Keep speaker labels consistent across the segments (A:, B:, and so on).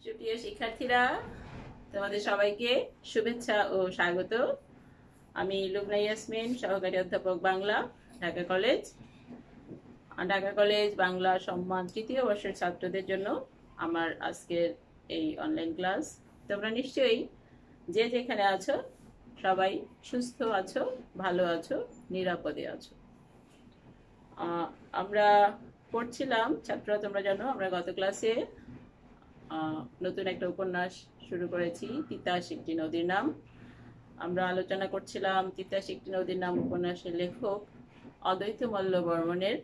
A: সুপ্রিয় শিক্ষার্থীরা, তোমাদের সবাইকে শুভেচ্ছা ও স্বাগত। আমি লুবনা ইয়াসমিন, সহকারী অধ্যাপক বাংলা, ঢাকা কলেজ। ঢাকা কলেজ বাংলা সম্মান তৃতীয় বর্ষের ছাত্রদের জন্য আমার আজকের এই অনলাইন ক্লাস। তোমরা নিশ্চয়ই যে যেখানে আছো সবাই সুস্থ আছো, ভালো আছো, নিরাপদে আছো। আমরা পড়ছিলাম, ছাত্ররা তোমরা জানো আমরা গত ক্লাসে নতুন একটা উপন্যাস শুরু করেছি, তিতাস একটি নদীর নাম। আমরা আলোচনা করছিলাম তিতাস একটি নদীর নাম উপন্যাসের লেখক অদ্বৈত মল্ল বর্মণের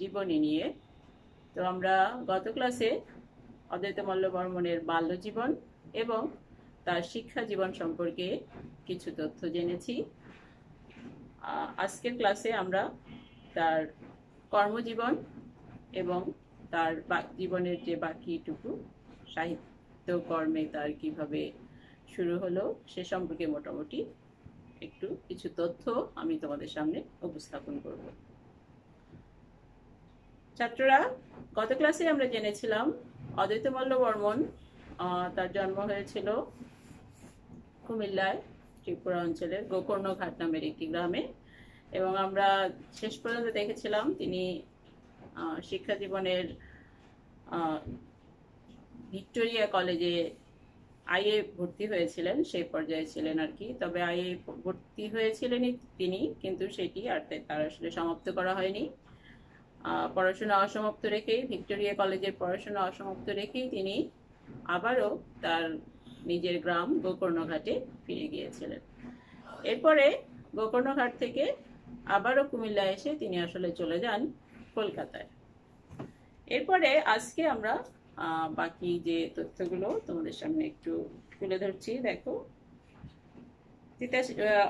A: জীবনী নিয়ে। তো আমরা গত ক্লাসে অদ্বৈত মল্ল বর্মণের বাল্য জীবন এবং তার শিক্ষা জীবন সম্পর্কে কিছু তথ্য জেনেছি। আজকের ক্লাসে আমরা তার কর্মজীবন এবং তার জীবনের যে বাকিটুকু সাহিত্য কর্মে তার কিভাবে শুরু হলো সে সম্পর্কে মোটামুটি একটু কিছু তথ্য আমি তোমাদের সামনে উপস্থাপন করব। ছাত্ররা, গত ক্লাসে আমরা জেনেছিলাম অদ্বৈত মল্ল বর্মণ তার জন্ম হয়েছিল কুমিল্লায়, ত্রিপুরা অঞ্চলের গোকর্ণঘাট নামের একটি গ্রামে, এবং আমরা শেষ পর্যন্ত দেখেছিলাম তিনি শিক্ষা জীবনের ভিক্টোরিয়া কলেজে আইএ ভর্তি হয়েছিলেন, সেই পর্যায়ে ছিলেন আর কি। তবে আইএ ভর্তি হয়েছিলেন তিনি, কিন্তু সেটি আর তার আসলে সমাপ্ত করা হয়নি। পড়াশোনা অসমাপ্ত রেখেই, ভিক্টোরিয়া কলেজের পড়াশোনা অসমাপ্ত রেখেই তিনি আবারও তার নিজের গ্রাম গোকর্ণঘাটে ফিরে গিয়েছিলেন। এরপরে গোকর্ণঘাট থেকে আবারও কুমিল্লা এসে তিনি আসলে চলে যান কলকাতায়। এরপরে আজকে আমরা বাকি যে তথ্যগুলো তোমাদের সামনে একটু তুলে ধরছি। দেখো,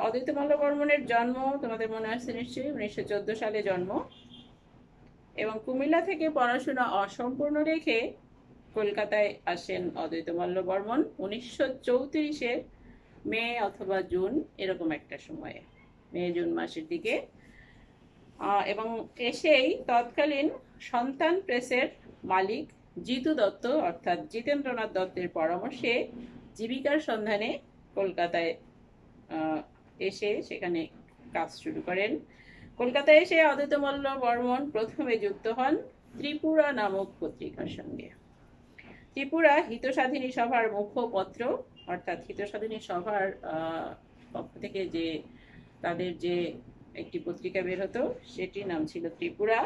A: অদ্বৈত মল্ল বর্মণের জন্ম তোমাদের মনে আছে নিশ্চয়ই, 1914 সালে জন্ম, এবং কুমিল্লা থেকে পড়াশোনা অসম্পূর্ণ রেখে কলকাতায় আসেন অদ্বৈত মল্ল বর্মণ 1934-এর মে অথবা জুন, এরকম একটা সময়ে, মে জুন মাসের দিকে। এবং এসেই তৎকালীন সন্তান প্রেসের মালিক জিতু দত্ত অর্থাৎ জিতেন্দ্রনাথ দত্তের পরামর্শে জীবিকার সন্ধানে কলকাতায় এসে সেখানে কাজ শুরু করেন। কলকাতায় এসে অদ্বৈত মল্ল বর্মণ প্রথমে যুক্ত হন ত্রিপুরা নামক পত্রিকার সঙ্গে। ত্রিপুরা হিতসাধিনী সভার মুখপত্র, অর্থাৎ হিতসাধিনী সভার পক্ষ থেকে যে তাদের যে একটি পত্রিকা বের হতো সেটির নাম ছিল ত্রিপুরা,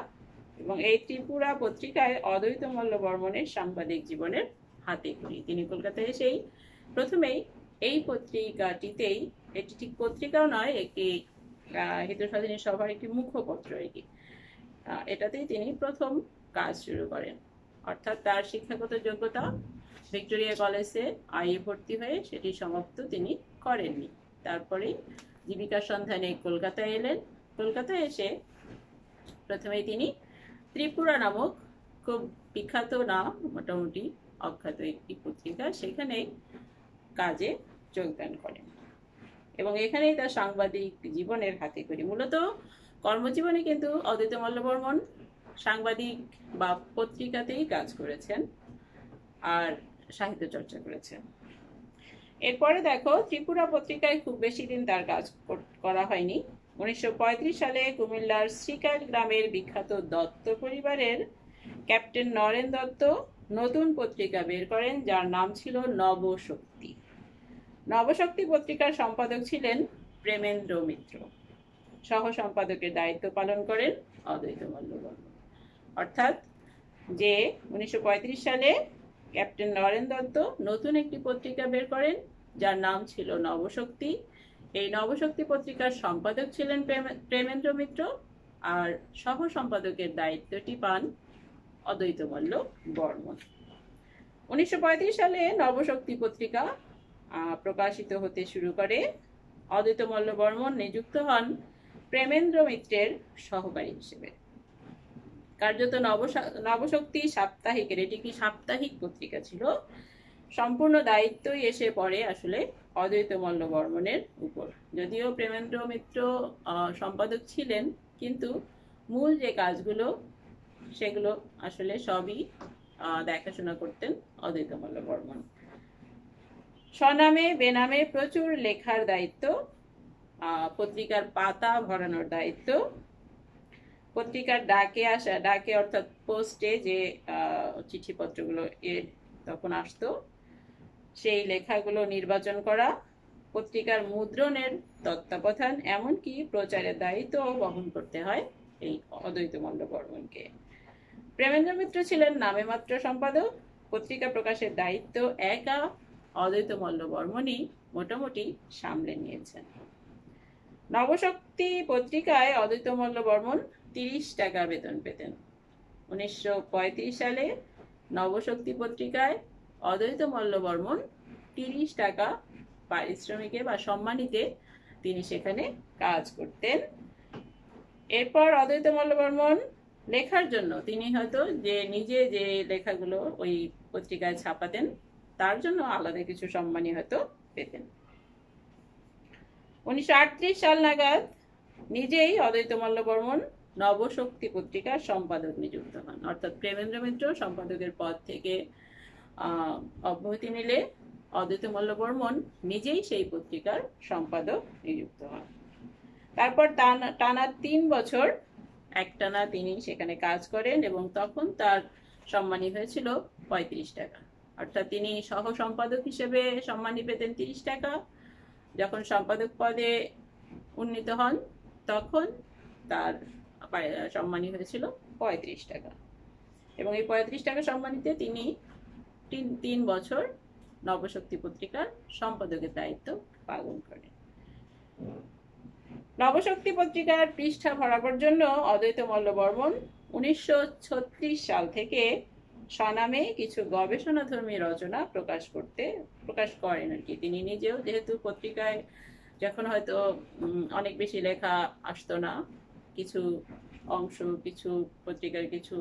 A: এবং এই ত্রিপুরা পত্রিকায় অদ্বৈত মল্ল বর্মণের সাংবাদিক জীবনের হাতে খড়ি। তিনি কলকাতায় এসেই প্রথমেই এই পত্রিকাটিতেই, এটি ঠিক পত্রিকাও নয়, একটি হিতসাধিনী সভার একটি মুখপত্র, এটাতেই তিনি প্রথম কাজ শুরু করেন। অর্থাৎ তার শিক্ষাগত যোগ্যতা ভিক্টোরিয়া কলেজে আইএ ভর্তি হয়ে সেটি সমাপ্ত তিনি করেননি। তারপরে জীবিকার সন্ধানে কলকাতায় এলেন। কলকাতায় এসে প্রথমেই তিনি ত্রিপুরা নামক খুব বিখ্যাত নাম, মোটামুটি অখ্যাত একটি পত্রিকা, সেখানে কাজে যোগদান করেন এবং এখানেই তার সাংবাদিক জীবনের হাতে খড়ি। মূলত কর্মজীবনে কিন্তু অদ্বৈত মল্ল বর্মণ সাংবাদিক বা পত্রিকাতেই কাজ করেছেন আর সাহিত্য চর্চা করেছেন। এরপরে দেখো, ত্রিপুরা পত্রিকায় খুব বেশি দিন তার কাজ করা হয়নি। 1935 সালে কুমিল্লার শ্রীকাল গ্রামের বিখ্যাত দত্ত পরিবারের ক্যাপ্টেন নরেন দত্ত নতুন পত্রিকা বের করেন, যার নাম ছিল নবশক্তি। নবশক্তি পত্রিকার সম্পাদক ছিলেন প্রেমেন্দ্র মিত্র। সহ সম্পাদকের দায়িত্ব পালন করেন অদ্বৈত মল্ল বর্মণ। অর্থাৎ যে 1935 সালে ক্যাপ্টেন নরেন দত্ত নতুন একটি পত্রিকা বের করেন যার নাম ছিল নবশক্তি, এই নবশক্তি পত্রিকার সম্পাদক ছিলেন প্রেমেন্দ্র মিত্র, আর সহ সম্পাদকের দায়িত্বটি পান অদ্বৈত মল্ল বর্মণ। 1935 সালে নবশক্তি পত্রিকা প্রকাশিত হতে শুরু করে। অদ্বৈত মল্ল বর্মণ নিযুক্ত হন প্রেমেন্দ্র মিত্রের সহকারী হিসেবে। কার্যত নবশক্তি সাপ্তাহিকের, এটি কি সাপ্তাহিক পত্রিকা ছিল, সম্পূর্ণ দায়িত্বই এসে পড়ে আসলে অদ্বৈত মল্ল বর্মণের উপর। যদিও প্রেমেন্দ্র মিত্র সম্পাদক ছিলেন, কিন্তু মূল যে কাজগুলো সেগুলো আসলে সবই দেখাশোনা করতেন অদ্বৈতমল্ল বর্মন। স্বনামে বেনামে প্রচুর লেখার দায়িত্ব, পত্রিকার পাতা ভরানোর দায়িত্ব, পত্রিকার ডাকে অর্থাৎ পোস্টে যে চিঠিপত্রগুলো তখন আসতো সেই লেখাগুলো নির্বাচন করা, পত্রিকার মুদ্রণের তত্ত্বাবধান, এমনকি প্রচারের দায়িত্ব বহন করতে হয় এই অদ্বৈতমল্ল বর্মনকে। প্রেমেন্দ্র মিত্র ছিলেন নামে মাত্র সম্পাদক। পত্রিকা প্রকাশের দায়িত্ব একা অদ্বৈতমল্ল বর্মনই মোটামুটি সামলে নিয়েছেন। নবশক্তি পত্রিকায় অদ্বৈতমল্ল বর্মন 30 টাকা বেতন পেতেন। 1935 সালে নবশক্তি পত্রিকায় অদ্বৈতমল্ল বর্মন 30 টাকা পারিশ্রমিকে বা সম্মানীতে তিনি সেখানে কাজ করতেন। এরপর অদ্বৈতমল্ল বর্মন লেখার জন্য তিনি হয়তো নিজে যে লেখাগুলো ওই পত্রিকায় ছাপাতেন তার জন্য আলাদা কিছু সম্মানী হয়তো পেতেন। 1938 সাল নাগাদ নিজেই অদ্বৈতমল্ল বর্মন নবশক্তি পত্রিকার সম্পাদক নিযুক্ত হন, অর্থাৎ প্রেমেন্দ্র মিত্র সম্পাদকের পদ থেকে অব্যাহতি নিলে অদ্বৈতমল্ল বর্মন নিজেই সেই পত্রিকার সম্পাদক নিযুক্ত হন। তারপর টানা 3 বছর একটানা তিনি সেখানে কাজ করেন এবং তখন তার সম্মানী হয়েছিল 35 টাকা, অর্থাৎ তিনি সহ সম্পাদক হিসেবে সম্মানী পেতেন 30 টাকা। যখন সম্পাদক পদে উন্নীত হন তখন তার সম্মানী হয়েছিল 35 টাকা, এবং এই 35 টাকা সম্মানীতে তিনি 3 বছর নবশক্তি পত্রিকার সম্পাদকের দায়িত্ব পালন করেন। নবশক্তি পত্রিকার পৃষ্ঠা ভরাবার জন্য অদ্বৈতমল্ল বর্মন 1936 সাল থেকে স্বনামে কিছু গবেষণাধর্মী রচনা প্রকাশ করেন আর কি। তিনি নিজেও, যেহেতু পত্রিকায় যখন হয়তো অনেক বেশি লেখা আসতো না, কিছু অংশ, কিছু পত্রিকার কিছু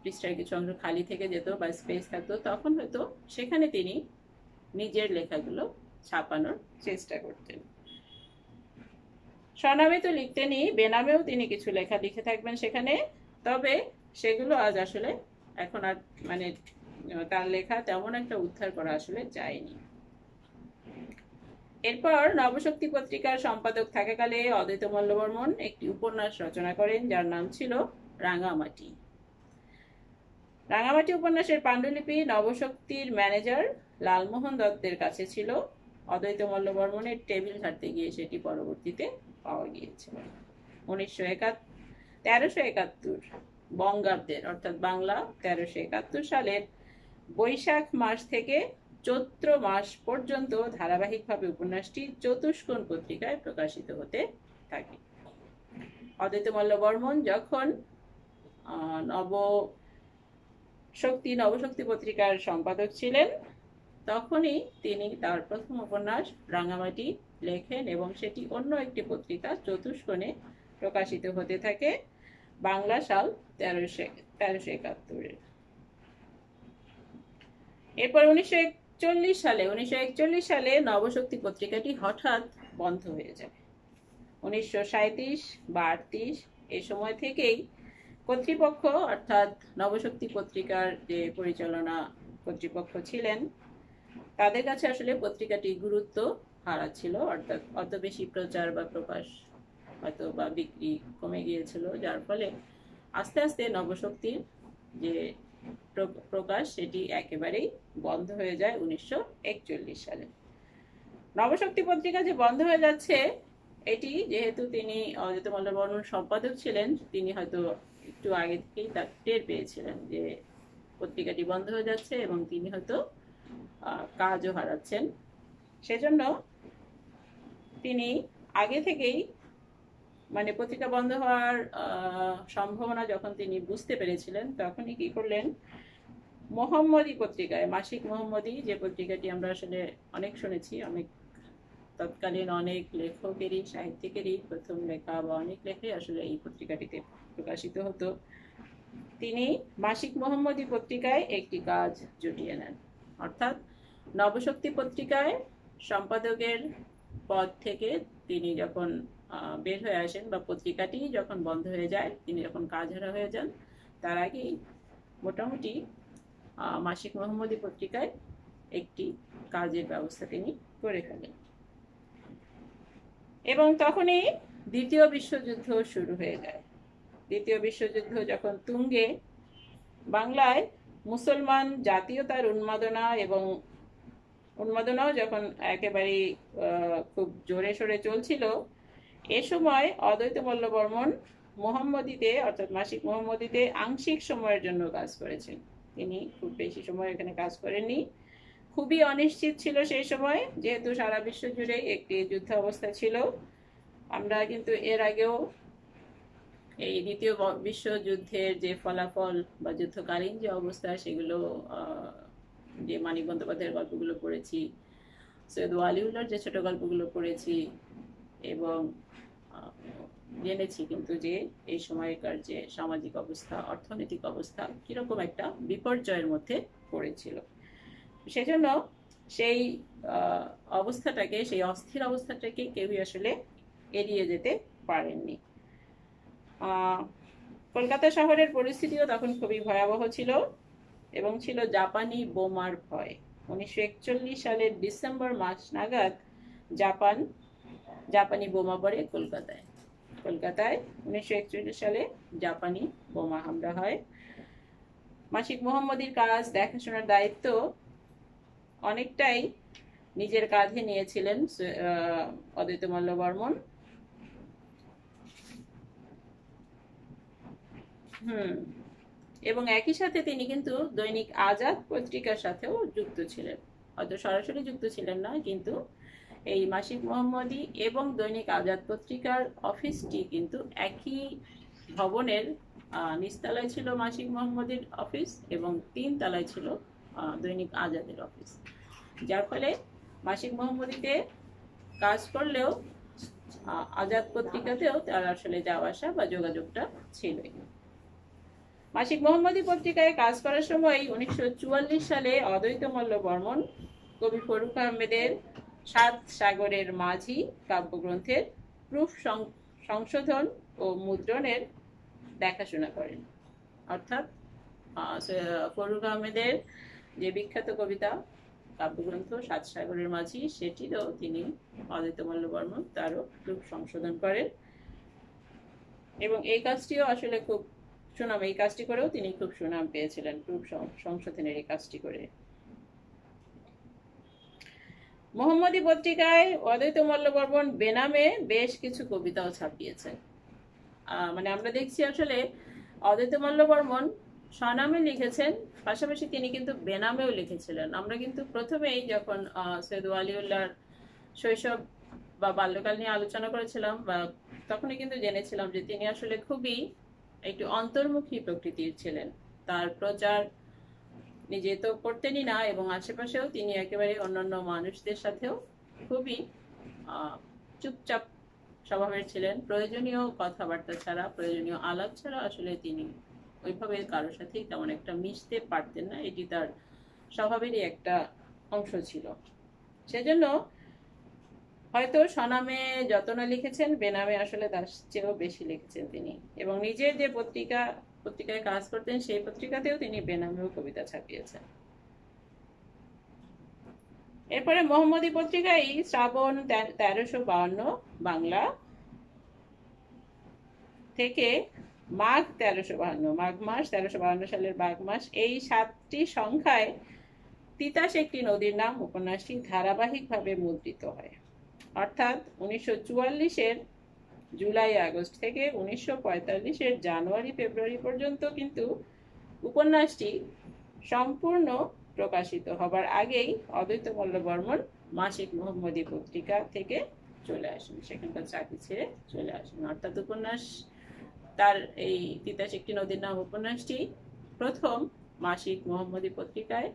A: পৃষ্ঠার কিছু অংশ খালি থেকে যেত বা স্পেস থাকতো, তখন হয়তো সেখানে তিনি নিজের লেখাগুলো ছাপানোর চেষ্টা করতেন। স্বনামে তো লিখতেনই, বেনামেও তিনি কিছু লেখা লিখে থাকবেন সেখানে, তবে সেগুলো আজ আসলে এখন আর তার লেখা তেমন একটা উদ্ধার করা আসলে যায়নি। এরপর নবশক্তি পত্রিকার সম্পাদক থাকাকালে অদ্বৈতমল্ল বর্মন একটি উপন্যাস রচনা করেন যার নাম ছিল রাঙামাটি। রাঙামাটি উপন্যাসের পাণ্ডুলিপি নবশক্তির ম্যানেজার লালমোহন দত্তের কাছে ছিল। অদ্বৈতমল্ল বর্মনের টেবিল ঘাটতে গিয়ে সেটি পরবর্তীতে পাওয়া গিয়েছিল। 1371 বঙ্গাব্দের, অর্থাৎ বাংলা 1371 সালের বৈশাখ মাস থেকে চৈত্র মাস পর্যন্ত ধারাবাহিকভাবে উপন্যাসটি চতুষ্কোণ পত্রিকায় প্রকাশিত হতে থাকে। অদ্বৈতমল্ল বর্মন যখন নবশক্তি পত্রিকার সম্পাদক ছিলেন তখনই তিনি তার প্রথম উপন্যাস রাঙামাটি লেখেন এবং সেটি অন্য একটি পত্রিকা চতুষ্কোণে প্রকাশিত হতে থাকে বাংলা সাল 1371। এরপর 1941 সালে নবশক্তি পত্রিকাটি হঠাৎ বন্ধ হয়ে যায়। 1937 বা 38 এই সময় থেকেই কর্তৃপক্ষ, অর্থাৎ নবশক্তি পত্রিকার যে পরিচালনা কর্তৃপক্ষ ছিলেন, তাদের কাছে আসলে পত্রিকাটি গুরুত্ব হারাচ্ছিল, অর্থাৎ অত বেশি প্রচার বা প্রকাশ হয়তো বা বিক্রি কমে গিয়েছিল, যার ফলে আস্তে আস্তে নবশক্তির যে প্রকাশ সেটি একেবারেই বন্ধ হয়ে যায় 1941 সালে। নবশক্তি পত্রিকা যে বন্ধ হয়ে যাচ্ছে, এটি যেহেতু তিনি অদ্বৈতমল্ল বর্মন সম্পাদক ছিলেন, তিনি হয়তো একটু আগে থেকেই তা টের পেয়েছিলেন যে পত্রিকাটি বন্ধ হয়ে যাচ্ছে এবং তিনি হয়তো কাজও হারাচ্ছেন। সেজন্য তিনি আগে থেকেই পত্রিকা বন্ধ হওয়ার সম্ভাবনা যখন তিনি বুঝতে পেরেছিলেন, তখনই কি করলেন, মোহাম্মদী পত্রিকায়, মাসিক মোহাম্মদী, যে পত্রিকাটি আমরা আসলে অনেক শুনেছি, অনেক তৎকালীন অনেক লেখকেরই, সাহিত্যিকেরই প্রথম লেখা বা অনেক লেখাই আসলে এই পত্রিকাটিতে প্রকাশিত হতো, তিনি মাসিক মোহাম্মদী পত্রিকায় একটি কাজ জুটিয়ে নেন। অর্থাৎ নবশক্তি পত্রিকায় সম্পাদকের পদ থেকে তিনি যখন বের হয়ে আসেন বা পত্রিকাটি যখন বন্ধ হয়ে যায়, তিনি যখন কাজহারা হয়ে যান, তার আগেই মোটামুটি মাসিক মোহাম্মদী পত্রিকায় একটি কাজের ব্যবস্থা তিনি করে ফেলেন। এবং তখনই দ্বিতীয় বিশ্বযুদ্ধ শুরু হয়ে যায়। দ্বিতীয় বিশ্বযুদ্ধ যখন তুঙ্গে, বাংলায় মুসলমান জাতীয়তার উন্মাদনাও যখন একেবারে খুব জোরে সোরে চলছিল, এ সময় অদ্বৈত মল্ল বর্মন মোহাম্মদীতে অর্থাৎ মাসিক মোহাম্মদীতে আংশিক সময়ের জন্য কাজ করেছেন। তিনি খুব বেশি সময় এখানে কাজ করেননি। খুবই অনিশ্চিত ছিল সেই সময়, যেহেতু সারা বিশ্ব জুড়ে একটি যুদ্ধ অবস্থা ছিল। আমরা কিন্তু এর আগেও এই দ্বিতীয় বিশ্বযুদ্ধের যে ফলাফল বা যুদ্ধকালীন যে অবস্থা, সেগুলো যে মানিক বন্দ্যোপাধ্যায়ের গল্পগুলো পড়েছি, সৈয়দ ওয়ালিউল্লাহর যে ছোট গল্পগুলো পড়েছি, এবং জেনেছি কিন্তু যে এই সময়কার যে সামাজিক অবস্থা, অর্থনৈতিক অবস্থা কিরকম একটা বিপর্যয়ের মধ্যে পড়েছিল। সেজন্য সেই অবস্থাটাকে, সেই অস্থির অবস্থাটাকে কেউই আসলে এড়িয়ে যেতে পারেননি। কলকাতা শহরের পরিস্থিতিও তখন খুবই ভয়াবহ ছিল এবং ছিল জাপানি বোমার ভয়। 1941 সালের ডিসেম্বর মাস নাগাদ জাপানি বোমা পড়ে কলকাতায়। 1941 সালে জাপানি বোমা হামলা হয়। মাসিক মোহাম্মদীর কাজ দেখাশোনার দায়িত্ব অনেকটাই নিজের কাঁধে নিয়েছিলেন অদ্বৈত মল্ল বর্মন। এবং একই সাথে তিনি কিন্তু দৈনিক আজাদ পত্রিকার সাথেও যুক্ত ছিলেন। হয়তো সরাসরি যুক্ত ছিলেন না, কিন্তু এই মাসিক মোহাম্মদী এবং দৈনিক আজাদ পত্রিকার অফিসটি কিন্তু একই ভবনের নিচতলায় ছিল মাসিক মোহাম্মদীর অফিস এবং 3 তলায় ছিল দৈনিক আজাদের অফিস। যার ফলে মাসিক মোহাম্মদীতে কাজ করলেও আজাদ পত্রিকাতেও তার আসলে যাওয়া আসা বা যোগাযোগটা ছিলই। মাসিক মোহাম্মদী পত্রিকায় কাজ করার সময় 1944 সালে অদ্বৈত মল্ল বর্মন কবি ফরুক আহমেদের 7 সাগরের মাঝি কাব্যগ্রন্থের প্রুফ সংশোধন ও মুদ্রণের দেখাশোনা করেন। অর্থাৎ ফরুক আহমেদের যে বিখ্যাত কবিতা কাব্যগ্রন্থ 7 সাগরের মাঝি, সেটিরও তিনি অদ্বৈত মল্ল বর্মন তারও প্রুফ সংশোধন করেন এবং এই কাজটিও আসলে খুব সুনাম, এই কাজটি করেও তিনি খুব সুনাম পেয়েছিলেন, প্রুফ সংশোধনের এই কাজটি করে। মোহাম্মদী পত্রিকায় অদ্বৈত মল্ল বর্মন বেনামে বেশ কিছু কবিতাও ছাপিয়েছেন। মানে আমরা দেখছি আসলে অদ্বৈত মল্ল বর্মন স্বনামে লিখেছেন, পাশাপাশি তিনি কিন্তু বেনামেও লিখেছিলেন। আমরা কিন্তু প্রথমেই যখন সৈয়দ ওয়ালিউল্লাহর শৈশব বা বাল্যকাল নিয়ে আলোচনা করেছিলাম, বা তখনই কিন্তু জেনেছিলাম যে তিনি আসলে খুবই একটু অন্তর্মুখী প্রকৃতির ছিলেন। তার প্রচার নিজে তো করতেনই না, এবং আশেপাশেও তিনি একেবারে অন্যান্য মানুষদের সাথেও খুবই চুপচাপ স্বভাবের ছিলেন। প্রয়োজনীয় কথাবার্তা ছাড়া, প্রয়োজনীয় আলাপ ছাড়া আসলে তিনি ওইভাবে কারোর সাথেই তেমন একটা মিশতে পারতেন না। এটি তার স্বভাবেরই একটা অংশ ছিল। সেজন্য হয়তো স্বনামে যত না লিখেছেন, বেনামে আসলে তার চেয়েও বেশি লিখেছেন তিনি। এবং নিজের যে পত্রিকায় কাজ করতেন, সেই পত্রিকাতেও তিনি বেনামেও কবিতা ছাপিয়েছেন। এরপরে মোহাম্মদী পত্রিকায় শ্রাবণ 1352 বাংলা থেকে মাঘ 1352, মাঘ মাস 1352 সালের মাঘ মাস, এই 7টি সংখ্যায় তিতাস একটি নদীর নাম উপন্যাসটি ধারাবাহিকভাবে মুদ্রিত হয়। অর্থাৎ 1944-এর জুলাই আগস্ট থেকে 1945-এর জানুয়ারি ফেব্রুয়ারি পর্যন্ত কিন্তু উপন্যাসটি সম্পূর্ণ প্রকাশিত হবার আগেই অদ্বৈত মল্ল বর্মন মাসিক মোহাম্মদী পত্রিকা থেকে চলে আসেন, সেখানকার চাকরি ছেড়ে চলে আসেন। অর্থাৎ উপন্যাস, তার এই তিতাস একটি নদীর নাম উপন্যাসটি প্রথম মাসিক মোহাম্মদী পত্রিকায়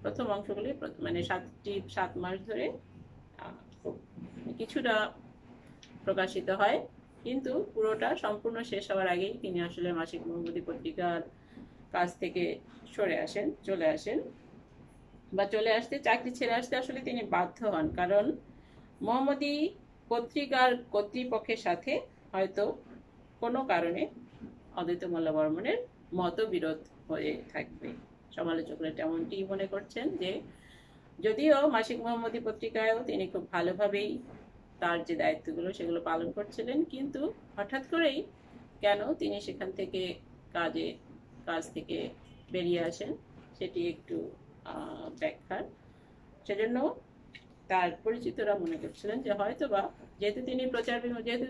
A: প্রথম অংশগুলি মানে 7 মাস ধরে কিছুটা প্রকাশিত হয়, কিন্তু পুরোটা সম্পূর্ণ শেষ হওয়ার আগেই তিনি আসলে মাসিক মোহাম্মদী পত্রিকার কাজ থেকে চলে আসেন বা চলে আসতে, চাকরি ছেড়ে আসতে আসলে তিনি বাধ্য হন। কারণ মোহাম্মদী পত্রিকার কর্তৃপক্ষের সাথে হয়তো কোনো কারণে অদ্বৈত মল্ল বর্মনের মতবিরোধ হয়ে থাকবে। সমালোচকরা তেমনটি মনে করছেন যে যদিও মাসিক মোহাম্মদী পত্রিকায়ও তিনি খুব ভালোভাবেই তার যে দায়িত্বগুলো সেগুলো পালন করছিলেন, কিন্তু হঠাৎ করেই কেন তিনি সেখান থেকে কাজ থেকে বেরিয়ে আসেন সেটি একটু ব্যাখ্যার। সেজন্য তার পরিচিতরা মনে করছিলেন যে হয়তোবা যেহেতু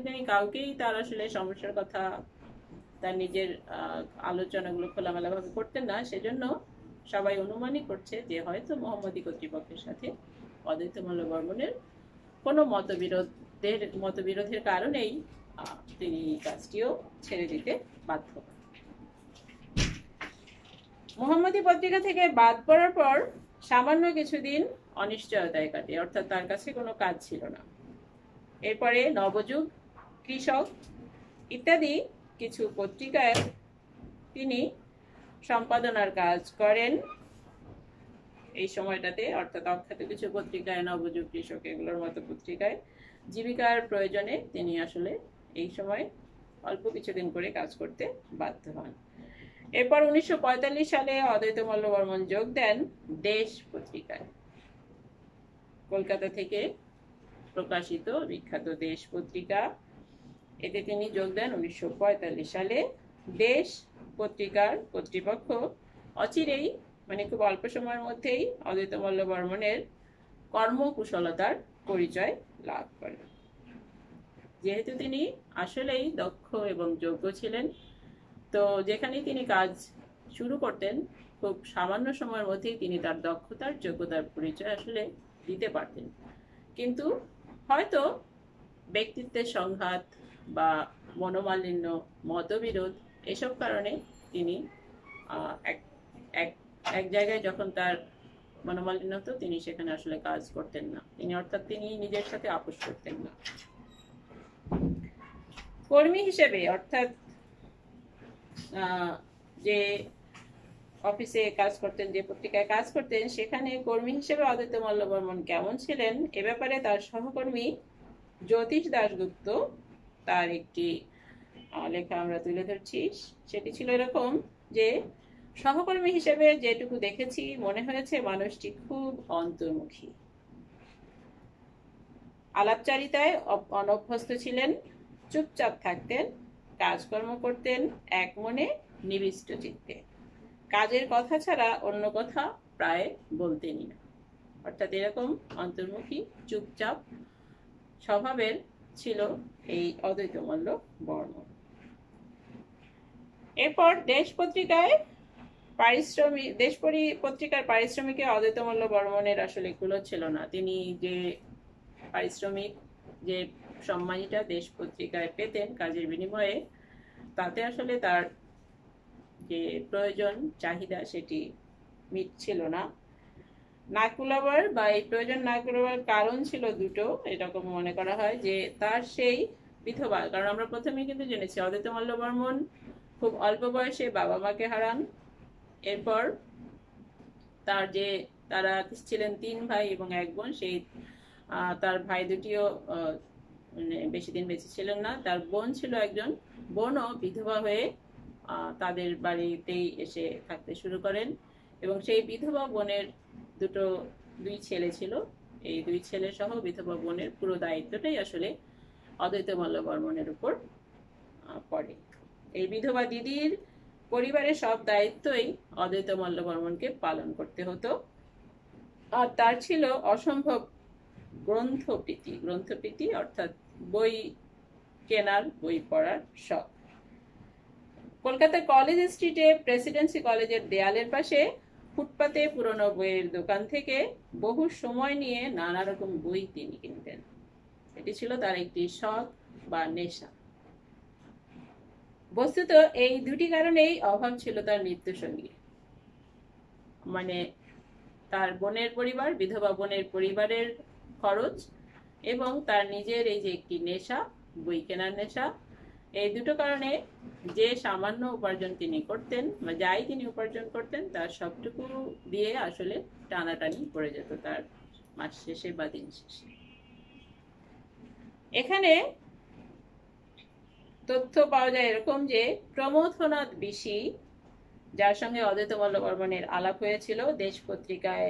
A: তিনি কাউকেই তার আসলে সমস্যার কথা তার নিজের আলোচনাগুলো খোলামেলাভাবে করতেন না, সেজন্য সবাই অনুমানই করছে যে হয়তো মোহাম্মদী কর্তৃপক্ষের সাথে অদ্বৈতমল্ল বর্মণের কোনো মতবিরোধের কারণেই তিনি কাজটিও ছেড়ে দিতে বাধ্য হন। মোহাম্মদী পত্রিকা থেকে বাদ পড়ার পর সামান্য কিছুদিন অনিশ্চয়তায় কাটে, অর্থাৎ তার কাছে কোনো কাজ ছিল না। এরপরে নবযুগ, কৃষক ইত্যাদি কিছু পত্রিকায় তিনি সম্পাদনার কাজ করেন। এই সময়টাতে অর্থাৎ অখ্যাত কিছু পত্রিকায়, নবযুগ, কৃষক এগুলোর মতো পত্রিকায় জীবিকার প্রয়োজনে তিনি আসলে এই সময় অল্প কিছুদিন করে কাজ করতে বাধ্য হন। এরপর 1945 সালে অদ্বৈতমল্ল বর্মণ যোগ দেন দেশ পত্রিকায়। কলকাতা থেকে প্রকাশিত বিখ্যাত দেশ পত্রিকা, এতে তিনি যোগ দেন 1945 সালে। দেশ পত্রিকার কর্তৃপক্ষ অচিরেই খুব অল্প সময়ের মধ্যেই অদ্বৈতমল্ল বর্মণের কর্মকুশলতার পরিচয় লাভ করেন। যেহেতু তিনি আসলেই দক্ষ এবং যোগ্য ছিলেন, তো যেখানেই তিনি কাজ শুরু করতেন খুব সামান্য সময়ের মধ্যেই তিনি তার দক্ষতার, যোগ্যতার পরিচয় আসলে দিতে পারতেন। কিন্তু হয়তো ব্যক্তিত্বের সংঘাত বা মনোমালিন্য, মতবিরোধ এসব কারণে তিনি এক জায়গায় যখন তার মনোমালিন্য হতো তিনি সেখানে আসলে কাজ করতেন না। তিনি নিজের সাথে আপোষ করতেন না। কর্মী হিসেবে, অর্থাৎ যে অফিসে কাজ করতেন, যে পত্রিকায় কাজ করতেন, সেখানে কর্মী হিসেবে অদ্বৈতমল্ল বর্মণ কেমন ছিলেন এ ব্যাপারে তার সহকর্মী জ্যোতিষ দাশগুপ্ত তার একটি লেখা আমরা তুলে ধরছি। সেটি ছিল এরকম যে সহকর্মী হিসেবে যেটুকু দেখেছি মনে হয়েছে মানুষটি খুব অন্তর্মুখী, আলাপচারিতায় অনভ্যস্ত ছিলেন, চুপচাপ থাকতেন, কাজকর্ম করতেন এক মনে নিবিষ্ট চিত্তে, কাজের কথা ছাড়া অন্য কথা প্রায় বলতেনই না। অর্থাৎ এরকম অন্তর্মুখী, চুপচাপ স্বভাবের ছিল এই অদ্বৈতমল্ল বর্মণ। এরপর দেশ পত্রিকার পারিশ্রমিকে অদ্বৈতমল্ল বর্মণের আসলে কুলো ছিল না। তিনি যে পারিশ্রমিক, যে সম্মানীটা দেশ পত্রিকায় পেতেন কাজের বিনিময়ে, তাতে আসলে তার যে প্রয়োজন, চাহিদা সেটি মিটছিল না। না কুলাবার বা এই প্রয়োজন না কুলাবার কারণ ছিল দুটো। এরকম মনে করা হয় যে তার সেই বিধবা, কারণ আমরা প্রথমেই কিন্তু জেনেছি অদ্বৈতমল্ল বর্মণ খুব অল্প বয়সে বাবা মাকে হারান। এরপর তারা ছিলেন 3 ভাই এবং 1 বোন। সেই তার ভাই দুটিও বেশি দিন বেঁচে ছিলেন না। তার বোন ছিল একজন, বোনও বিধবা হয়ে তাদের বাড়িতেই এসে থাকতে শুরু করেন এবং সেই বিধবা বোনের 2 ছেলে ছিল। এই 2 ছেলে সহ বিধবা বোনের পুরো দায়িত্বটাই আসলে অদ্বৈতমল্ল বর্মণের উপর পড়ে। এই বিধবা দিদির পরিবারের সব দায়িত্বই অদ্বৈতমল্ল বর্মণকে পালন করতে হতো। আর তার ছিল অসম্ভব গ্রন্থপ্রীতি, অর্থাৎ বই কেনার, বই পড়ার শখ। কলকাতার কলেজ স্ট্রিটে প্রেসিডেন্সি কলেজের দেয়ালের পাশে ফুটপাতে পুরনো বইয়ের দোকান থেকে বহু সময় নিয়ে নানা রকম বই তিনি কিনতেন। এটি ছিল তার একটি শখ বা নেশা। বস্তুত এই 2টি কারণেই অভাব ছিল তার নৃত্যসঙ্গী, তার বোনের পরিবার, বিধবা বোনের পরিবারের খরচ এবং তার নিজের এই যে একটি নেশা, বই কেনার নেশা। এই 2টো কারণে যে সামান্য উপার্জন তিনি করতেন বা যাই তিনি উপার্জন করতেন তার সবটুকু দিয়ে আসলে টানাটানি পড়ে যেত তার মাস শেষে বা দিন শেষে। এখানে তথ্য পাওয়া যায় এরকম যে প্রমথনাথ বিশি যার সঙ্গে অদ্বৈত মল্ল বর্মণের আলাপ হয়েছিল দেশ পত্রিকায়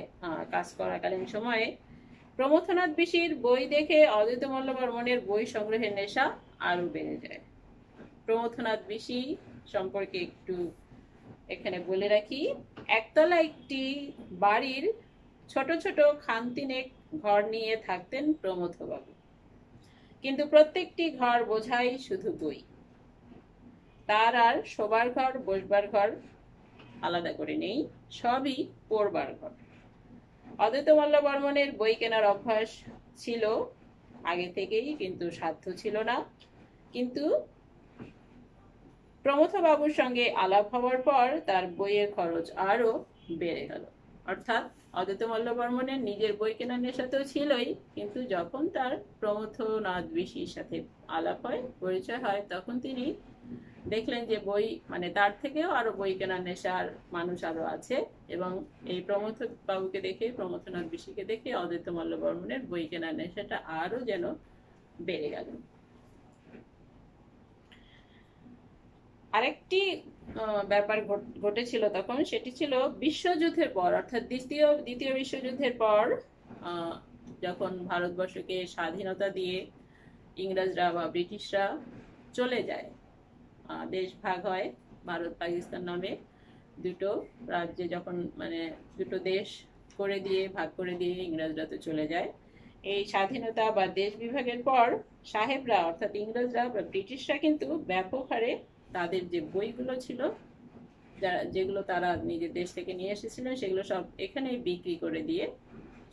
A: কাজ করাকালীন সময়ে। প্রমথনাথ বিশির বই দেখে অদ্বৈত মল্ল বর্মণের বই সংগ্রহের নেশা আরো বেড়ে যায়। প্রমথনাথ বিশি সম্পর্কে একটু এখানে বলে রাখি। একতলা একটি বাড়ির ছোট ছোট খানতিনেক ঘর নিয়ে থাকতেন প্রমথবাবু, কিন্তু প্রত্যেকটি ঘর বোঝাই শুধু বই। তার আর শোবার ঘর বসবার ঘর আলাদা করে নেই, সবই পড়বার ঘর। অদ্বৈত মল্ল বর্মণের বই কেনার অভ্যাস ছিল আগে থেকেই, কিন্তু সাধ্য ছিল না। কিন্তু প্রমথবাবুর সঙ্গে আলাপ হওয়ার পর তার বইয়ের খরচ আরো বেড়ে গেল। অর্থাৎ অদ্বৈত মল্ল বর্মণের নিজের বই কেনার নেশা তো ছিলই, কিন্তু যখন তার প্রমথনাথ বিশির সাথে আলাপ হয়, পরিচয় হয়, তখন তিনি দেখলেন যে বই মানে তার থেকেও আরো বই কেনার নেশার মানুষ আরো আছে। এবং এই প্রমথ বাবুকে দেখে, প্রমথনাথ বিশিকে দেখে অদ্বৈত মল্ল বর্মণের বই কেনার নেশাটা আরো যেন বেড়ে গেল। আরেকটি ব্যাপার ঘটেছিল তখন, সেটি ছিল বিশ্বযুদ্ধের পর, অর্থাৎ দ্বিতীয় বিশ্বযুদ্ধের পর যখন ভারতবর্ষকে স্বাধীনতা দিয়ে ইংরেজরা বা ব্রিটিশরা চলে যায়, দেশ ভাগ হয় ভারত পাকিস্তান নামে দুটো রাজ্যে, যখন মানে দুটো দেশ করে দিয়ে ভাগ করে দিয়ে ইংরেজরা তো চলে যায়। এই স্বাধীনতা বা দেশ বিভাগের পর সাহেবরা অর্থাৎ ইংরেজরা বা ব্রিটিশরা কিন্তু ব্যাপক হারে তাদের যে বইগুলো ছিল, যেগুলো তারা নিজের দেশ থেকে নিয়ে এসেছিলেন, সেগুলো সব এখানেই বিক্রি করে দিয়ে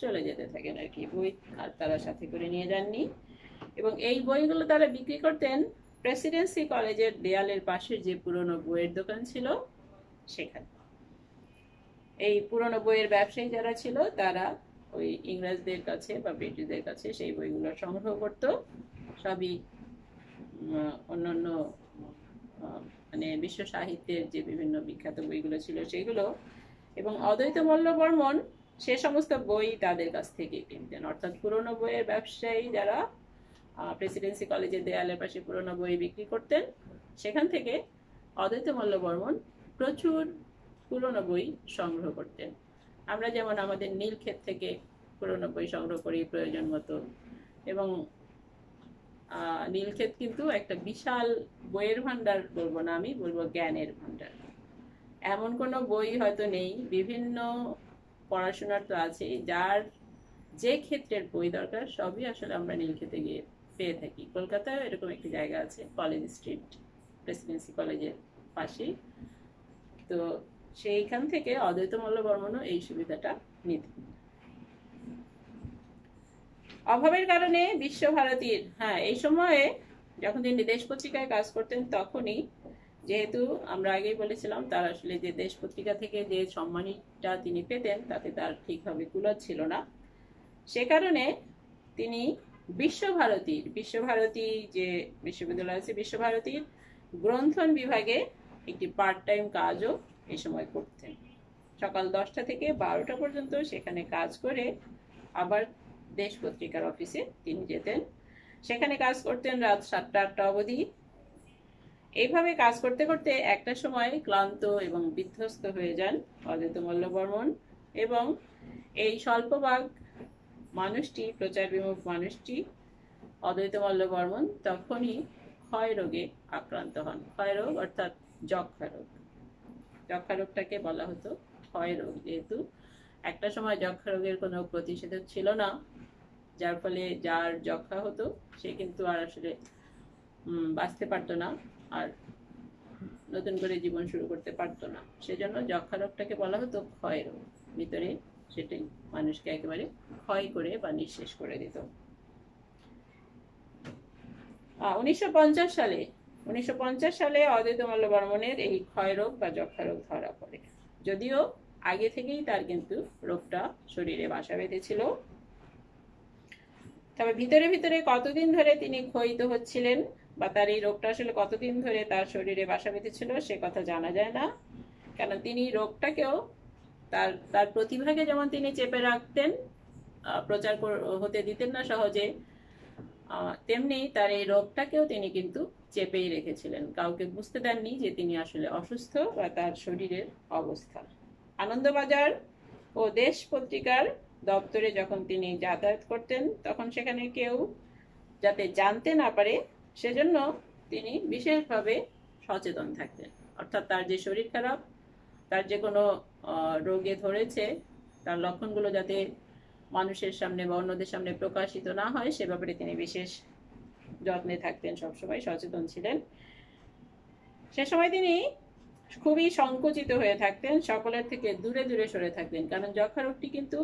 A: চলে যেতে থাকেন আর কি। বই আর তারা সাথে করে নিয়ে যাননি। এবং এই বইগুলো তারা বিক্রি করতেন প্রেসিডেন্সি কলেজের দেয়ালের পাশে যে পুরনো বইয়ের দোকান ছিল সেখানে। এই পুরনো বইয়ের ব্যবসায়ী যারা ছিল তারা ওই ইংরেজদের কাছে বা ব্রিটিশদের কাছে সেই বইগুলো সংগ্রহ করত। সবই অন্যান্য মানে বিশ্ব সাহিত্যের যে বিভিন্ন বিখ্যাত বইগুলো ছিল সেগুলো। এবং অদ্বৈত মল্ল বর্মণ সে সমস্ত বই তাদের কাছ থেকে কিনতেন। অর্থাৎ পুরনো বইয়ের ব্যবসায়ী যারা প্রেসিডেন্সি কলেজের দেয়ালের পাশে পুরনো বই বিক্রি করতেন, সেখান থেকে অদ্বৈত মল্ল বর্মণ প্রচুর পুরনো বই সংগ্রহ করতেন। আমরা যেমন আমাদের নীলক্ষেত থেকে পুরনো বই সংগ্রহ করি প্রয়োজন মতো, এবং নীলক্ষেত কিন্তু একটা বিশাল বইয়ের ভান্ডার বলবো না, আমি বলবো জ্ঞানের ভান্ডার। এমন কোনো বই হয়তো নেই, বিভিন্ন পড়াশোনার তো আছে, যার যে ক্ষেত্রের বই দরকার সবই আসলে আমরা নীলক্ষেতে গিয়ে পেয়ে থাকি। কলকাতায় এরকম একটি জায়গা আছে, কলেজ স্ট্রিট, প্রেসিডেন্সি কলেজের পাশেই। তো সেইখান থেকে অদ্বৈত মল্ল বর্মণও এই সুবিধাটা নিতেন। অভাবের কারণে বিশ্বভারতীর এই সময়ে যখন তিনি দেশ পত্রিকায় কাজ করতেন, তখনই যেহেতু আমরা আগেই বলেছিলাম তার আসলে যে দেশ পত্রিকা থেকে যে সম্মানটা তিনি পেতেন তাতে তার ঠিকভাবে কুলাচ্ছিল না, সে কারণে তিনি বিশ্বভারতী যে বিশ্ববিদ্যালয় আছে, বিশ্বভারতীর গ্রন্থন বিভাগে একটি পার্ট টাইম কাজও এই সময় করতেন। সকাল 10টা থেকে 12টা পর্যন্ত সেখানে কাজ করে আবার দেশ পত্রিকার অফিসে তিনি যেতেন। সেখানে কাজ করতেন রাত 7টা-8টা অবধি। এইভাবে কাজ করতে করতে একটা সময় ক্লান্ত এবং বিধ্বস্ত হয়ে যান অদ্বৈত মল্ল বর্মণ, এবং এই স্বল্পবাগ মানুষটি, প্রচার বিমুখ মানুষটি অদ্বৈত মল্ল বর্মণ তখনই ক্ষয় রোগে আক্রান্ত হন। ক্ষয় রোগ অর্থাৎ যক্ষা রোগ। যক্ষা রোগটাকে বলা হতো ক্ষয় রোগ, যেহেতু একটা সময় যক্ষা রোগের কোনো প্রতিষেধক ছিল না, যার ফলে যার যক্ষা হতো সে কিন্তু আর আসলে বাঁচতে পারতো না, আর নতুন করে জীবন শুরু করতে পারতো না। সেজন্য যক্ষা রোগটাকে বলা হতো ক্ষয় রোগ। ভিতরে সেটাই মানুষকে একেবারে ক্ষয় করে বা নিঃশেষ করে দিত। 1950 সালে অদ্বৈত মল্ল বর্মণের এই ক্ষয় রোগ বা যক্ষা রোগ ধরা পড়ে। যদিও আগে থেকেই তার কিন্তু রোগটা শরীরে বাসা বেঁধেছিল, তবে ভিতরে ভিতরে কতদিন ধরে তিনি ক্ষয়িত হচ্ছিলেন বা তার এই রোগটা আসলে কতদিন ধরে তার শরীরে বাসা বেঁধেছিল সে কথা জানা যায় না। কারণ তিনি রোগটাকেও তার প্রতিভাকে যেমন তিনি চেপে রাখতেন, প্রচার হতে দিতেন না সহজে, তেমনি তার এই রোগটাকেও তিনি কিন্তু চেপেই রেখেছিলেন, কাউকে বুঝতে দেননি যে তিনি আসলে অসুস্থ বা তার শরীরের অবস্থা। আনন্দবাজার ও দেশ পত্রিকার দপ্তরে যখন তিনি যাতায়াত করতেন তখন সেখানে কেউ যাতে জানতে না পারে সেজন্য তিনি বিশেষভাবে সচেতন থাকতেন। অর্থাৎ তার যে শরীর খারাপ, তার যে কোনো রোগে ধরেছে, তার লক্ষণগুলো যাতে মানুষের সামনে বা অন্যদের সামনে প্রকাশিত না হয় সে ব্যাপারে তিনি বিশেষ যত্নে থাকতেন, সবসময় সচেতন ছিলেন। সে সময় তিনি খুবই সংকুচিত হয়ে থাকতেন, সকলের থেকে দূরে দূরে সরে থাকতেন, কারণ যক্ষা রোগটি কিন্তু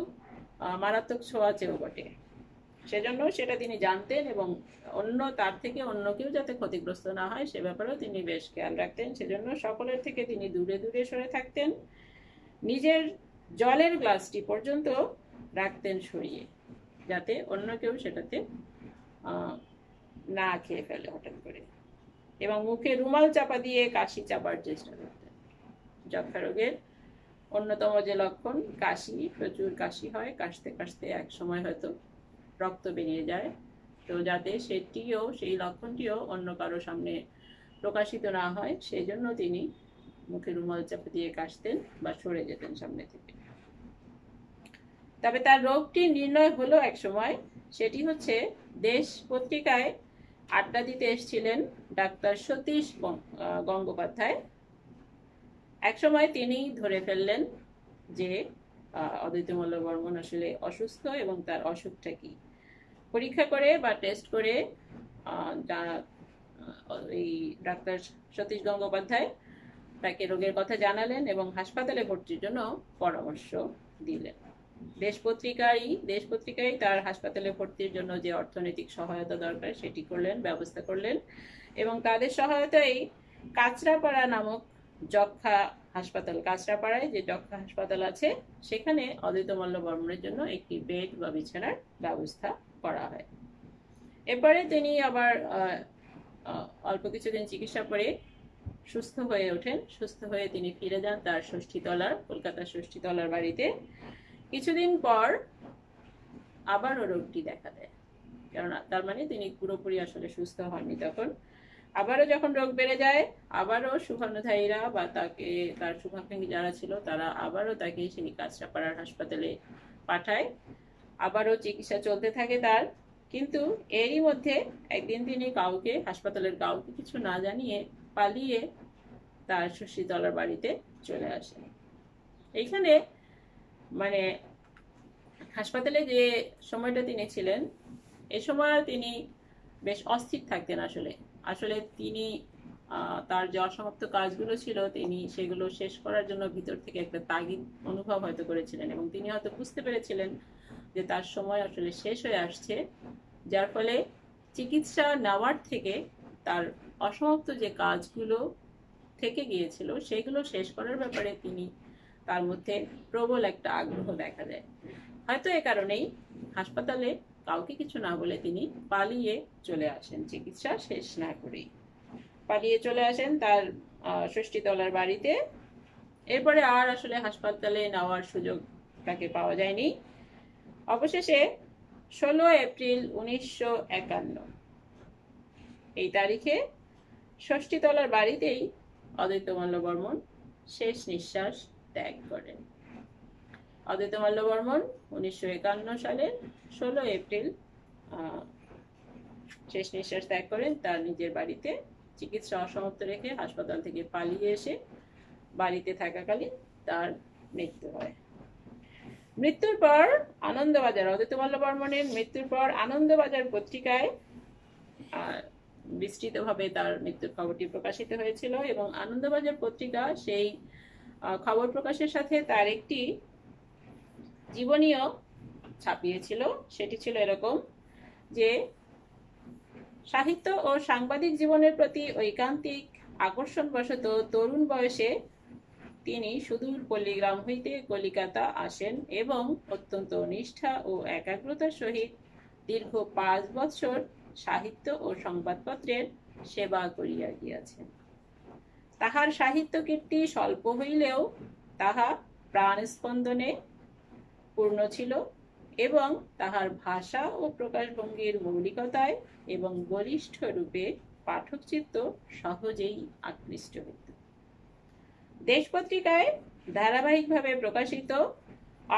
A: মারাত্মক ছোঁয়াচেও বটে। সেজন্য সেটা তিনি জানতেন এবং তার থেকে অন্য কেউ যাতে ক্ষতিগ্রস্ত না হয় সে ব্যাপারেও তিনি বেশ খেয়াল রাখতেন। সেজন্য সকলের থেকে তিনি দূরে দূরে সরে থাকতেন, নিজের জলের গ্লাসটি পর্যন্ত রাখতেন সরিয়ে, যাতে অন্য কেউ সেটাতে না খেয়ে ফেলে হঠাৎ করে, এবং মুখে রুমাল চাপা দিয়ে কাশি চাপার চেষ্টা করতেন। যক্ষা রোগের অন্যতম যে লক্ষণ কাশি, প্রচুর কাশি হয়, কাশতে কাশতে এক সময় হয়তো রক্ত বেরিয়ে যায়। তো যাতে সেই লক্ষণটিও অন্য কারো সামনে প্রকাশিত না হয় সেই জন্য তিনি মুখে রুমাল চাপা দিয়ে কাশতেন বা সরে যেতেন সামনে থেকে। তবে তার রোগটি নির্ণয় হলো এক সময়, সেটি হচ্ছে দেশ পত্রিকায় আড্ডা দিতে এসেছিলেন ডাক্তার সতীশ গঙ্গোপাধ্যায়। এক সময় তিনি ধরে ফেললেন যে অদ্বৈতমল্ল বর্মণ আসলে অসুস্থ এবং তার অসুখটা কি। পরীক্ষা করে বা টেস্ট করে এই ডাক্তার সতীশ গঙ্গোপাধ্যায় তাকে রোগের কথা জানালেন এবং হাসপাতালে ভর্তির জন্য পরামর্শ দিলেন। দেশ পত্রিকায় তার হাসপাতালে ভর্তির জন্য যে অর্থনৈতিক সহায়তা দরকার সেটি ব্যবস্থা করলেন, এবং তাদের সহায়তায় কাঁচরাপাড়া নামক যক্ষা হাসপাতাল, কাঁচরাপাড়ায় যে যক্ষা হাসপাতাল আছে সেখানে অদ্বৈতমল্ল বর্মণের জন্য একটি বেড বা বিছানার ব্যবস্থা করা হয়। এরপরে তিনি আবার অল্প কিছুদিন চিকিৎসা করে সুস্থ হয়ে ওঠেন। সুস্থ হয়ে তিনি ফিরে যান তার কলকাতার ষষ্ঠীতলার বাড়িতে। কিছুদিন পর আবারও রোগটি দেখা দেয়, কারণ তার মানে তিনি পুরোপুরি আসলে সুস্থ হননি তখন। আবারও যখন রোগ বেড়ে যায়, আবারও শুভানুধায়ীরা বা তার শুভাকাঙ্ক্ষী যারা ছিল তারা আবারও তাকে সেই কাঁচরাপাড়ার হাসপাতালে পাঠায়। আবারও চিকিৎসা চলতে থাকে তার, কিন্তু এরই মধ্যে একদিন তিনি হাসপাতালের কাউকে কিছু না জানিয়ে পালিয়ে তার ষষ্ঠীতলার বাড়িতে চলে আসেন। এইখানে মানে হাসপাতালে যে সময়টা তিনি ছিলেন এই সময় তিনি বেশ অস্থির থাকতেন। আসলে তিনি তার যে অসমাপ্ত কাজগুলো ছিল তিনি সেগুলো শেষ করার জন্য ভিতর থেকে একটা তাগিদ অনুভব হয়তো করেছিলেন, এবং তিনি হয়তো বুঝতে পেরেছিলেন যে তার সময় আসলে শেষ হয়ে আসছে, যার ফলে চিকিৎসা নেওয়ার থেকে তার অসমাপ্ত যে কাজগুলো থেকে গিয়েছিল সেগুলো শেষ করার ব্যাপারে তার মধ্যে প্রবল একটা আগ্রহ দেখা যায়। হয়তো এ কারণেই হাসপাতালে কাউকে কিছু না বলে তিনি পালিয়ে চলে আসেন, চিকিৎসা শেষ না করেই পালিয়ে চলে আসেন তার ষষ্ঠীতলার বাড়িতে। এরপরে আর আসলে হাসপাতালে নেওয়ার সুযোগ তাকে পাওয়া যায়নি। অবশেষে 16 এপ্রিল 1951 এই তারিখে ষষ্ঠীতলার বাড়িতেই অদ্বৈতমল্ল বর্মণ শেষ নিঃশ্বাস ত্যাগ করেন। অদ্বৈতমল্ল বর্মণ 1951 সালের 16 এপ্রিল শেষ নিঃশ্বাস ত্যাগ করেন তার নিজের বাড়িতে। চিকিৎসা অসমাপ্ত রেখে হাসপাতাল থেকে পালিয়ে এসে বাড়িতে থাকাকালীন তার মৃত্যু হয়। মৃত্যুর পর অদ্বৈতমল্ল বর্মণের মৃত্যুর পর আনন্দবাজার পত্রিকায় বিস্তৃতভাবে তার মৃত্যুর খবরটি প্রকাশিত হয়েছিল, এবং আনন্দবাজার পত্রিকা সেই খবর প্রকাশের সাথে তার একটি জীবনীও ছাপিয়েছিল। সেটি ছিল এরকম যে সাহিত্য ও সাংবাদিক জীবনের প্রতি ঐকান্তিক আকর্ষণবশত তরুণ বয়সে তিনি সুদূর পল্লীগ্রাম হইতে কলিকাতা আসেন এবং অত্যন্ত নিষ্ঠা ও একাগ্রতার সহিত দীর্ঘ 5 বৎসর সাহিত্য ও সংবাদপত্রের সেবা করিয়া গিয়াছেন। তাহার সাহিত্য কীর্তি স্বল্প হইলেও তাহা প্রাণ স্পন্দনে পূর্ণ ছিল এবং তাহার ভাষা ও প্রকাশভঙ্গির মৌলিকতায় এবং বলিষ্ঠ রূপে পাঠকচিত্ত সহজেই আকৃষ্ট হইত। দেশ পত্রিকায় ধারাবাহিকভাবে প্রকাশিত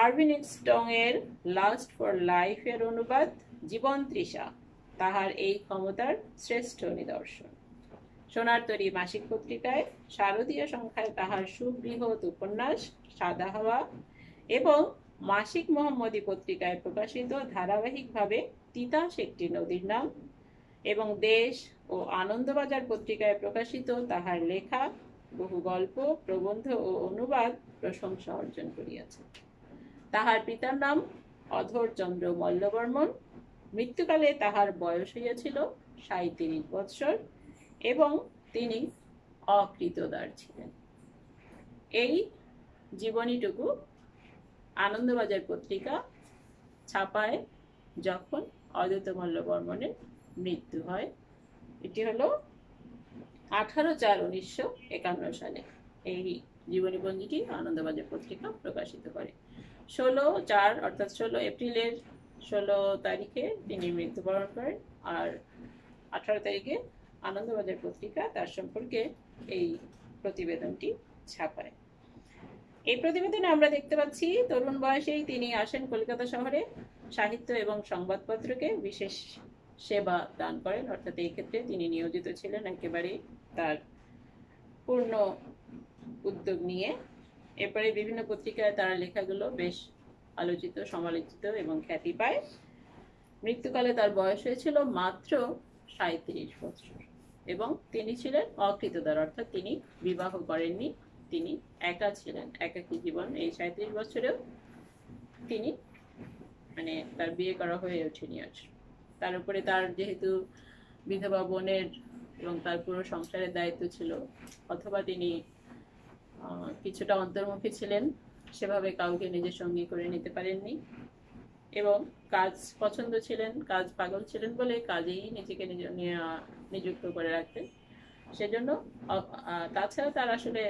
A: আরভিন স্টং এর লাস্ট ফর লাইফ এর অনুবাদ জীবন তৃষা তাহার এই ক্ষমতার শ্রেষ্ঠ নিদর্শন। সোনার তরী মাসিক পত্রিকায় শারদীয় সংখ্যায় তাহার সুবৃহৎ উপন্যাস সাদা হাওয়া এবং মাসিক মোহাম্মদী পত্রিকায় প্রকাশিত ধারাবাহিকভাবে তিতাস একটি নদীর নাম এবং দেশ ও আনন্দবাজার পত্রিকায় প্রকাশিত তাহার লেখা বহু গল্প, প্রবন্ধ ও অনুবাদ প্রশংসা অর্জন করিয়াছে। তাহার পিতার নাম অধরচন্দ্র মল্লবর্মন। মৃত্যুকালে তাহার বয়স হইয়াছিল ৩৭ বৎসর এবং তিনি অকৃতদার ছিলেন। এই জীবনীটুকু আনন্দবাজার পত্রিকা ছাপায় যখন অদ্বৈত মল্লবর্মনের মৃত্যু হয়। এটি হলো 18/4/1951 সালে এই জীবনীপঞ্জিটি আনন্দবাজার পত্রিকা প্রকাশিত করে। 16/4 অর্থাৎ 16 এপ্রিলের 16 তারিখে তিনি মৃত্যুবরণ করেন আর 18 তারিখে আনন্দবাজার পত্রিকা তার সম্পর্কে এই প্রতিবেদনটি ছাপায়। এই প্রতিবেদনে আমরা দেখতে পাচ্ছি তরুণ বয়সেই তিনি আসেন কলকাতা শহরে, সাহিত্য এবং সংবাদপত্রকে বিশেষ সেবা দান করেন, অর্থাৎ এই ক্ষেত্রে তিনি নিয়োজিত ছিলেন একেবারে তার পূর্ণ উদ্যোগ নিয়ে। এরপরে বিভিন্ন পত্রিকায় তার লেখাগুলো বেশ আলোচিত, সমালোচিত এবং খ্যাতি পায়। মৃত্যুকালে তার বয়স হয়েছিল মাত্র ৩৭ বছর এবং তিনি ছিলেন অকৃতদার, অর্থাৎ তিনি বিবাহ করেননি, তিনি একা ছিলেন, একাকী জীবন। এই ৩৭ বছরেও তিনি তার বিয়ে করা হয়ে ওঠেনি। তার উপরে তার যেহেতু বিধবা বোনের এবং তার পুরো সংসারের দায়িত্ব ছিল, অথবা তিনি কিছুটা অন্তর্মুখী ছিলেন, সেভাবে কাউকে নিজের সঙ্গী করে নিতে পারেননি এবং কাজ পছন্দ ছিলেন, কাজ পাগল ছিলেন বলে কাজেই নিজেকে নিযুক্ত করে রাখতেন। সেজন্য তাছাড়া তার আসলে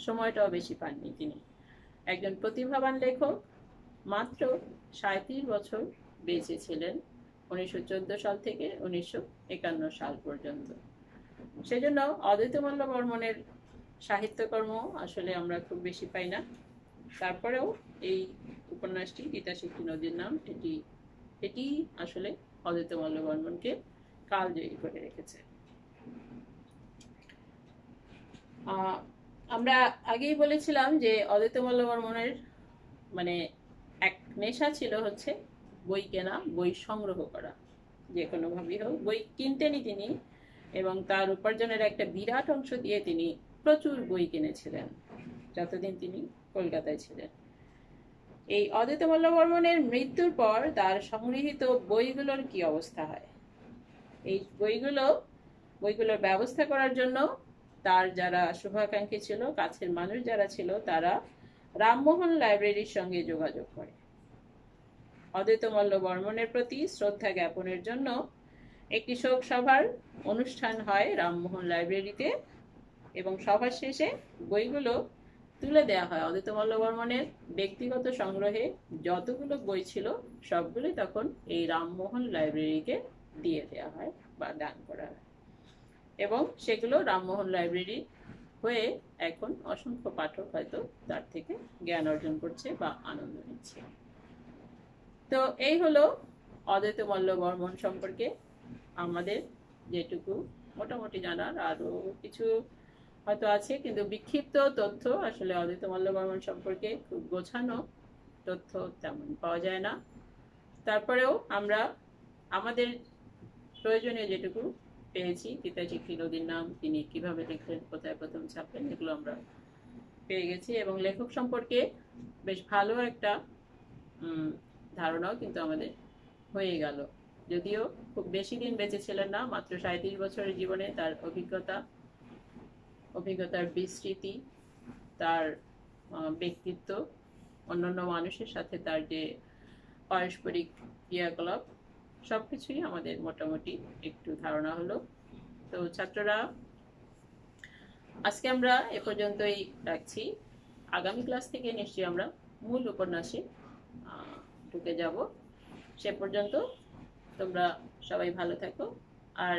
A: সময়টাও বেশি পাননি। তিনি একজন প্রতিভাবান লেখক, মাত্র ৩৭ বছর বেঁচে ছিলেন ১৯১৪ সাল থেকে ১৯৫১ সাল পর্যন্ত। সেজন্য অদ্বৈত মল্লবর্মনের সাহিত্যকর্ম আসলে আমরা খুব বেশি পাই না। তারপরেও এই উপন্যাসটি তিতাস একটি নদীর নাম, এটি আসলে অদ্বৈত মল্লবর্মনকে কালজয়ী করে রেখেছে। আমরা আগেই বলেছিলাম যে অদ্বৈত মল্লবর্মনের এক নেশা ছিল হচ্ছে বই কেনা, বই সংগ্রহ করা, যে কোনো ভাবেই হোক বই কিনতেনই তিনি, এবং তার উপার্জনের একটা বিরাট অংশ দিয়ে তিনি প্রচুর বই কিনেছিলেন যতদিন তিনি কলকাতায় ছিলেন। এই অদ্বৈত মল্লবর্মনের মৃত্যুর পর তার সংগৃহীত বইগুলোর কি অবস্থা হয়? এই বইগুলোর ব্যবস্থা করার জন্য তার যারা শুভাকাঙ্ক্ষী ছিল, কাছের মানুষ যারা ছিল, তারা রামমোহন লাইব্রেরির সঙ্গে যোগাযোগ করে। অদ্বৈত মল্লবর্মনের প্রতি শ্রদ্ধা জ্ঞাপনের জন্য একটি শোক সভার অনুষ্ঠান হয় রামমোহন লাইব্রেরিতে এবং সভার শেষে বইগুলো তুলে দেওয়া হয়। অদ্বৈত মল্লবর্মনের ব্যক্তিগত সংগ্রহে যতগুলো বই ছিল সবগুলোই তখন এই রামমোহন লাইব্রেরিকে দিয়ে দেওয়া হয় বা দান করা হয় এবং সেগুলো রামমোহন লাইব্রেরি হয়ে এখন অসংখ্য পাঠক হয়তো তার থেকে জ্ঞান অর্জন করছে বা আনন্দ নিচ্ছে। তো এই হলো অদ্বৈত মল্লবর্মন সম্পর্কে আমাদের যেটুকু মোটামুটি জানার। আরো কিছু হয়তো আছে, কিন্তু বিক্ষিপ্ত তথ্য আসলে অদ্বৈত মল্লবর্মন সম্পর্কে খুব গোছানো তথ্য তেমন পাওয়া যায় না। তারপরেও আমরা আমাদের প্রয়োজনীয় যেটুকু পেয়েছি, তিতাস একটি নদীর নাম তিনি কিভাবে লিখলেন, কোথায় প্রথম ছাপলেন, এগুলো আমরা পেয়ে গেছি এবং লেখক সম্পর্কে বেশ ভালো একটা ধারণাও কিন্তু আমাদের হয়ে গেল। যদিও খুব বেশি দিন বেঁচে ছিলেন না, মাত্র ৩৭ বছরের জীবনে তার অভিজ্ঞতার বিস্তৃতি, তার ব্যক্তিত্ব, অন্যান্য মানুষের সাথে তার যে পারস্পরিক ক্রিয়াকলাপ, সবকিছুই আমাদের মোটামুটি একটু ধারণা হলো। তো ছাত্ররা, আজকে আমরা এ পর্যন্তই রাখছি। আগামী ক্লাস থেকে নিশ্চয়ই আমরা মূল উপন্যাসে ঢুকে যাব। সে পর্যন্ত তোমরা সবাই ভালো থাকো। আর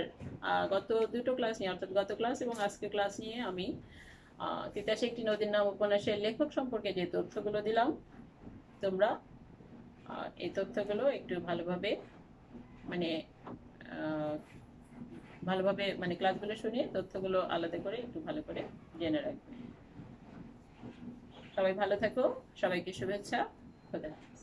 A: গত দুটো ক্লাস নিয়ে, অর্থাৎ গত ক্লাস এবং আজকের ক্লাস নিয়ে আমি তিতাসে একটি নদীর নাম উপন্যাসের লেখক সম্পর্কে যে তথ্যগুলো দিলাম, তোমরা এই তথ্যগুলো একটু ভালোভাবে মানে ক্লাসগুলো শুনে তথ্যগুলো আলাদা করে একটু ভালো করে জেনে রাখবে। সবাই ভালো থাকো, সবাইকে শুভেচ্ছা। খোদা হাফেজ।